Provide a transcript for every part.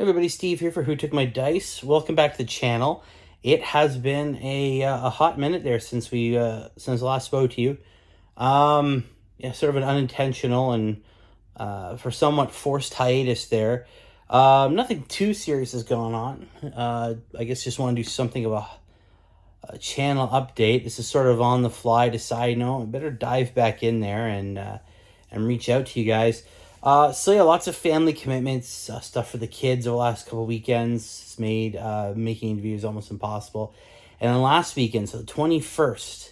Everybody, Steve here for Who Took My Dice. Welcome back to the channel. It has been a hot minute there since we since last spoke to you. Yeah, sort of an unintentional and for somewhat forced hiatus there. Nothing too serious is going on. I guess just want to do something of a channel update. This is sort of on the fly. Decide, I better dive back in there and reach out to you guys. So yeah, lots of family commitments, stuff for the kids over the last couple weekends. It's made making interviews almost impossible. And then last weekend, so the 21st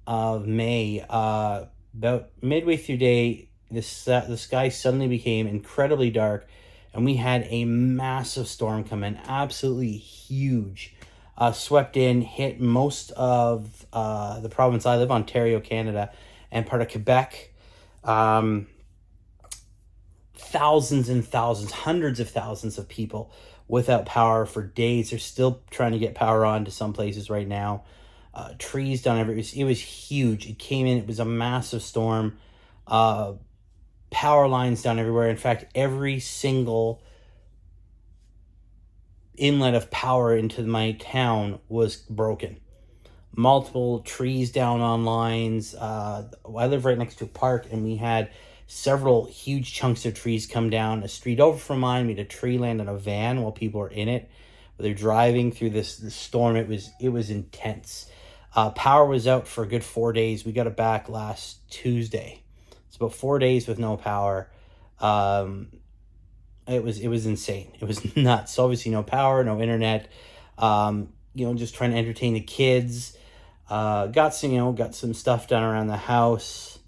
of May, about midway through day, the sky suddenly became incredibly dark, and we had a massive storm come in, absolutely huge. Swept in, hit most of the province I live, Ontario, Canada, and part of Quebec. Thousands and thousands, hundreds of thousands of people without power for days. They're still trying to get power on to some places right now. Trees down everywhere. It was huge. It came in. It was a massive storm. Power lines down everywhere. In fact, every single inlet of power into my town was broken. Multiple trees down on lines. I live right next to a park, and we had several huge chunks of trees come down. A street over from mine, we had a tree land in a van while people were in it. They're driving through this storm. It was intense. Power was out for a good 4 days. We got it back last Tuesday. It's about 4 days with no power. It was insane. It was nuts. Obviously, no power, no internet. Just trying to entertain the kids. Got some stuff done around the house.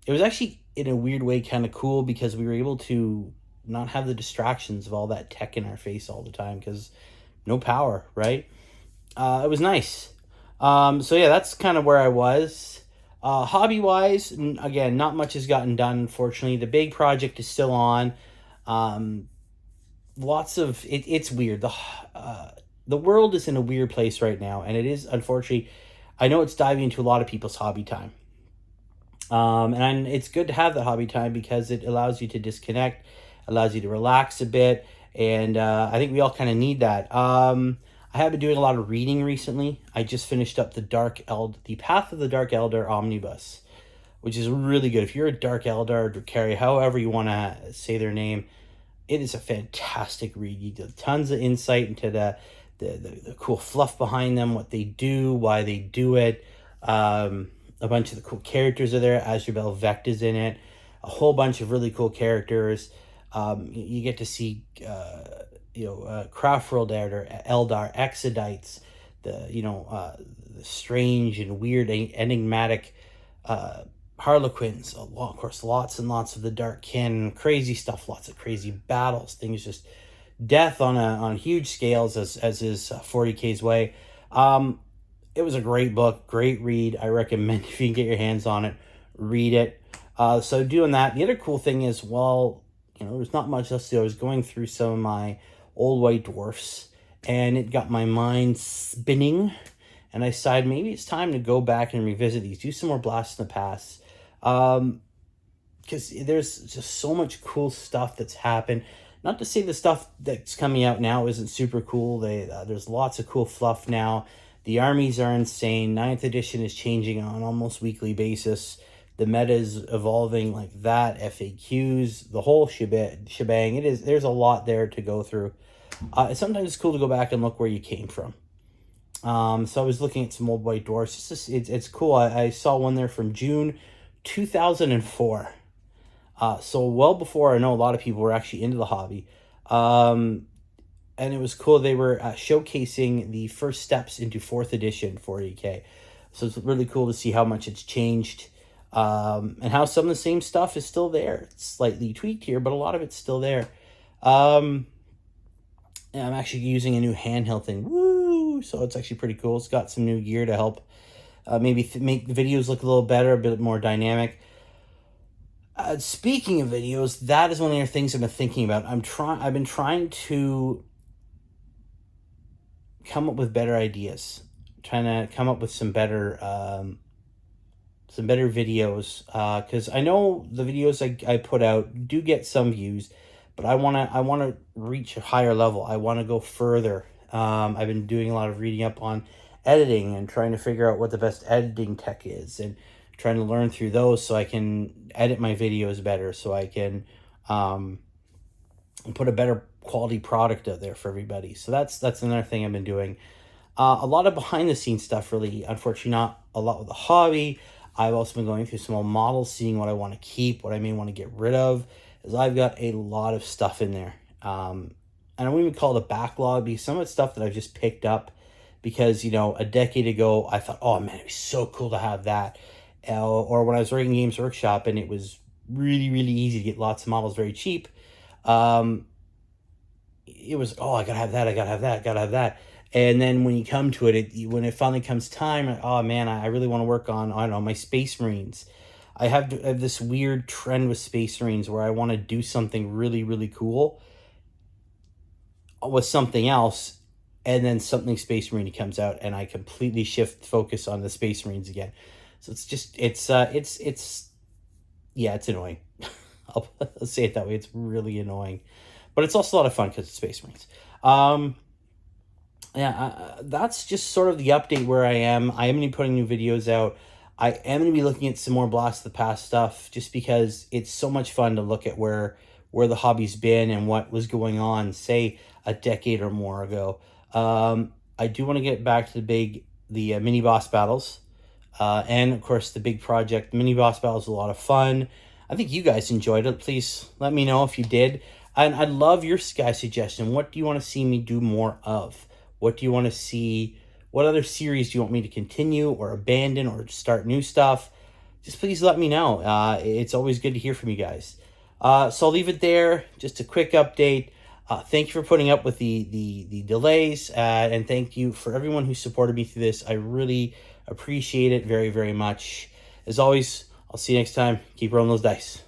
It was actually, in a weird way, kind of cool because we were able to not have the distractions of all that tech in our face all the time because no power, right? It was nice. So yeah, that's kind of where I was. Hobby-wise, again, not much has gotten done, unfortunately. The big project is still on. It's weird. The world is in a weird place right now, and it is, unfortunately, I know it's diving into a lot of people's hobby time. And it's good to have the hobby time because it allows you to disconnect, allows you to relax a bit, and I think we all kind of need that. I have been doing a lot of reading recently. I just finished up the Path of the Dark Elder omnibus, which is really good. If you're a Dark Elder or Drukhari, however you want to say their name, it is a fantastic read. You get tons of insight into the cool fluff behind them, what they do, why they do it. A bunch of the cool characters are there. Azrael Vecht is in it. A whole bunch of really cool characters. You get to see, Craftworld Eldar, Exodites, the strange and weird, enigmatic Harlequins. Of course, lots and lots of the Dark Kin, crazy stuff, lots of crazy battles, things just death on huge scales, as is 40K's way. It was a great book, great read. I recommend if you can get your hands on it, read it. So doing that. The other cool thing is, there's not much else to do. I was going through some of my old white dwarfs, and it got my mind spinning, and I decided maybe it's time to go back and revisit these, do some more Blast in the Past. Because there's just so much cool stuff that's happened. Not to say the stuff that's coming out now isn't super cool. There's lots of cool fluff now. The armies are insane. 9th edition is changing on almost weekly basis. The meta is evolving like that. FAQs, the whole shebang. There's a lot there to go through. Sometimes it's cool to go back and look where you came from. So I was looking at some old white dwarfs. It's cool. I saw one there from June 2004. So well before I know a lot of people were actually into the hobby. And it was cool. They were showcasing the first steps into 4th edition 40K. So it's really cool to see how much it's changed, and how some of the same stuff is still there. It's slightly tweaked here, but a lot of it's still there. And I'm actually using a new handheld thing. Woo! So it's actually pretty cool. It's got some new gear to help maybe make the videos look a little better, a bit more dynamic. Speaking of videos, that is one of the things I've been thinking about. I've been trying to come up with better ideas, trying to come up with some better videos, because I know the videos I put out do get some views, but I want to reach a higher level. I want to go further. I've been doing a lot of reading up on editing and trying to figure out what the best editing tech is, and trying to learn through those so I can edit my videos better, so I can um, put a better quality product out there for everybody. So that's another thing I've been doing. A lot of behind the scenes stuff, really. Unfortunately, not a lot with the hobby. I've also been going through small models, seeing what I want to keep, what I may want to get rid of, as I've got a lot of stuff in there. And I won't even call it a backlog, because some of it's stuff that I've just picked up because, a decade ago I thought, oh man, it'd be so cool to have that. Or when I was working Games Workshop and it was really, really easy to get lots of models very cheap. Um, it was, oh, I gotta have that, I gotta have that, I gotta have that. And then when you come to it, when it finally comes time, oh man, I really want to work on, I don't know, my Space Marines. I have this weird trend with Space Marines where I want to do something really, really cool with something else, and then something Space Marine comes out, and I completely shift focus on the Space Marines again. So it's just, yeah, it's annoying. I'll say it that way. It's really annoying, but it's also a lot of fun because it's Space Marines. Um, yeah, that's just sort of the update where I am. I am going to be putting new videos out. I am going to be looking at some more Blast of the Past stuff, just because it's so much fun to look at where the hobby's been and what was going on, say, a decade or more ago. I do want to get back to the mini boss battles, and of course the big project. Mini boss battles was a lot of fun. I think you guys enjoyed it. Please let me know if you did. And I'd love your guys' suggestion. What do you want to see me do more of? What do you want to see? What other series do you want me to continue or abandon or start new stuff? Just please let me know. It's always good to hear from you guys. So I'll leave it there. Just a quick update. Thank you for putting up with the delays, and thank you for everyone who supported me through this. I really appreciate it very, very much. As always, I'll see you next time. Keep rolling those dice.